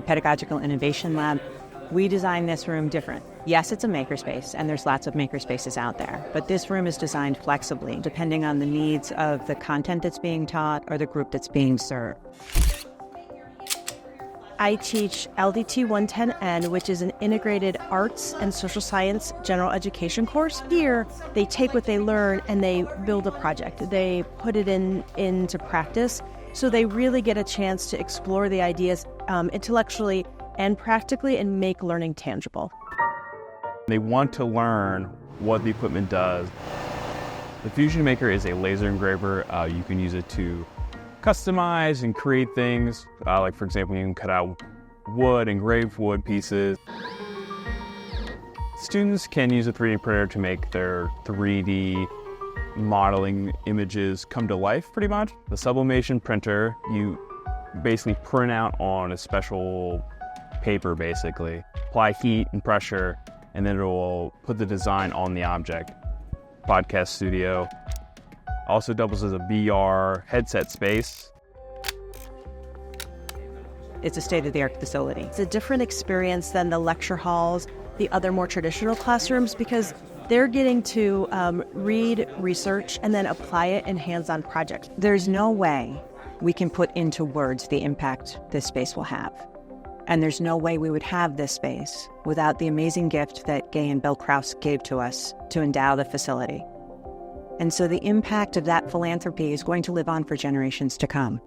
Pedagogical Innovation Lab. We designed this room different. Yes, it's a makerspace, and there's lots of makerspaces out there, but this room is designed flexibly, depending on the needs of the content that's being taught or the group that's being served. I teach LDT 110N, which is an integrated arts and social science general education course. Here, they take what they learn and they build a project. They put it into practice, so they really get a chance to explore the ideas intellectually and practically and make learning tangible. They want to learn what the equipment does. The Fusion Maker is a laser engraver. You can use it to customize and create things. Like for example, you can cut out wood, engraved wood pieces. Students can use a 3D printer to make their 3D modeling images come to life pretty much. The sublimation printer, you basically print out on a special paper basically, apply heat and pressure, and then it will put the design on the object. Podcast studio also doubles as a VR headset space. It's a state-of-the-art facility. It's a different experience than the lecture halls, the other more traditional classrooms, because they're getting to read, research, and then apply it in hands-on projects. There's no way we can put into words the impact this space will have. And there's no way we would have this space without the amazing gift that Gay and Bill Krause gave to us to endow the facility. And so the impact of that philanthropy is going to live on for generations to come.